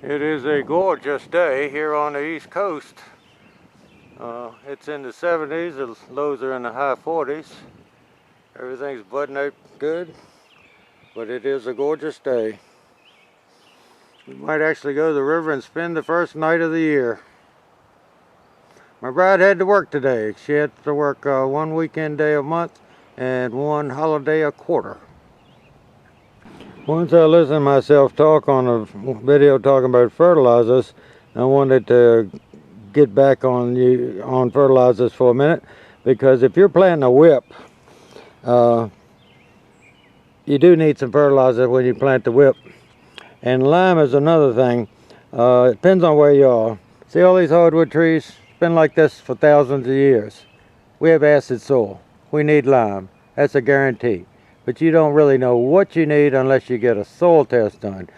It is a gorgeous day here on the East Coast. It's in the 70s, the lows are in the high 40s. Everything's budding out good, but it is a gorgeous day. We might actually go to the river and spend the first night of the year. My bride had to work today. She had to work one weekend day a month and one holiday a quarter. Once I listened to myself talk on a video talking about fertilizers, I wanted to get back on fertilizers for a minute, because if you're planting a whip, you do need some fertilizer when you plant the whip. And lime is another thing. It depends on where you are. See all these hardwood trees? It's been like this for thousands of years. We have acid soil. We need lime. That's a guarantee. But you don't really know what you need unless you get a soil test done.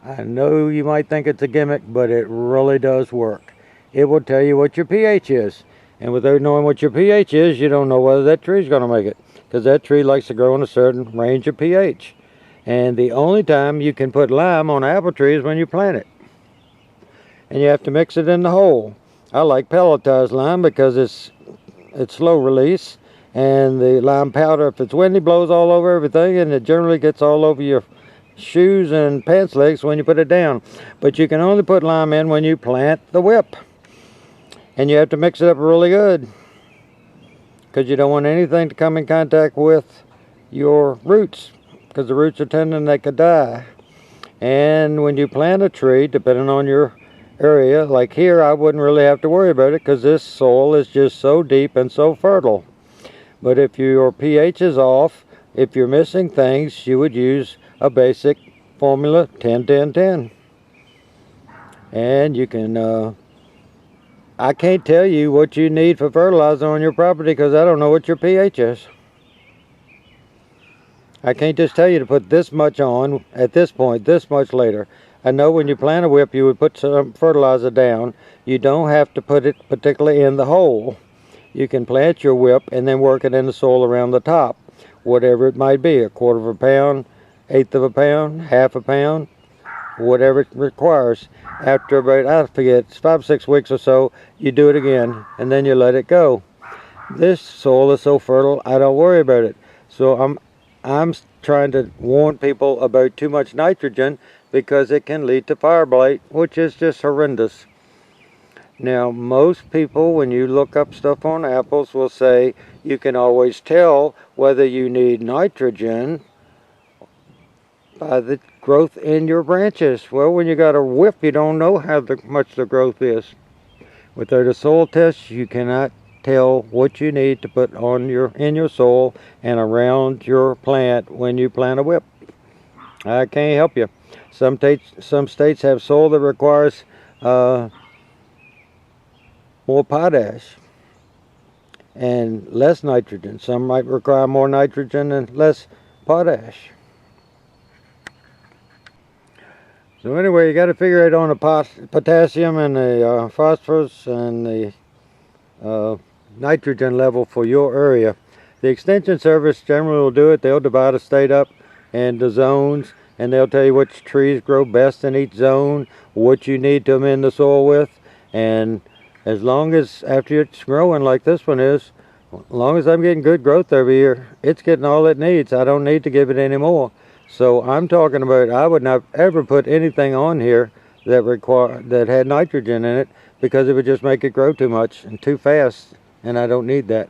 I know you might think it's a gimmick, but it really does work. It will tell you what your pH is. And without knowing what your pH is, you don't know whether that tree is going to make it. Because that tree likes to grow in a certain range of pH. And the only time you can put lime on an apple tree is when you plant it. And you have to mix it in the hole. I like pelletized lime because it's slow release. And the lime powder, if it's windy, blows all over everything, and it generally gets all over your shoes and pants legs when you put it down. But you can only put lime in when you plant the whip. And you have to mix it up really good, because you don't want anything to come in contact with your roots, because the roots are tending, they could die. And when you plant a tree, depending on your area, like here, I wouldn't really have to worry about it because this soil is just so deep and so fertile. But if your pH is off, if you're missing things, you would use a basic formula 10-10-10. And you can, I can't tell you what you need for fertilizer on your property because I don't know what your pH is. I can't just tell you to put this much on at this point, this much later. I know when you plant a whip, you would put some fertilizer down. You don't have to put it particularly in the hole. You can plant your whip and then work it in the soil around the top, whatever it might be, 1/4 of a pound, 1/8 of a pound, 1/2 a pound, whatever it requires. After about, I forget, 5-6 weeks or so, you do it again and then you let it go. This soil is so fertile, I don't worry about it. So I'm trying to warn people about too much nitrogen, because it can lead to fire blight, which is just horrendous. Now, most people, when you look up stuff on apples, will say you can always tell whether you need nitrogen by the growth in your branches. Well, when you got a whip, you don't know how much the growth is. Without a soil test, you cannot tell what you need to put on in your soil and around your plant when you plant a whip. I can't help you. Some states have soil that requires more potash and less nitrogen. Some might require more nitrogen and less potash. So anyway, you got to figure it on the potassium and the phosphorus and the nitrogen level for your area. The Extension Service generally will do it. They'll divide a state up into zones, and they'll tell you which trees grow best in each zone, what you need to amend the soil with. And as long as, after it's growing like this one is, as long as I'm getting good growth every year, it's getting all it needs. I don't need to give it any more. So I'm talking about, I would not ever put anything on here that had nitrogen in it, because it would just make it grow too much and too fast, and I don't need that.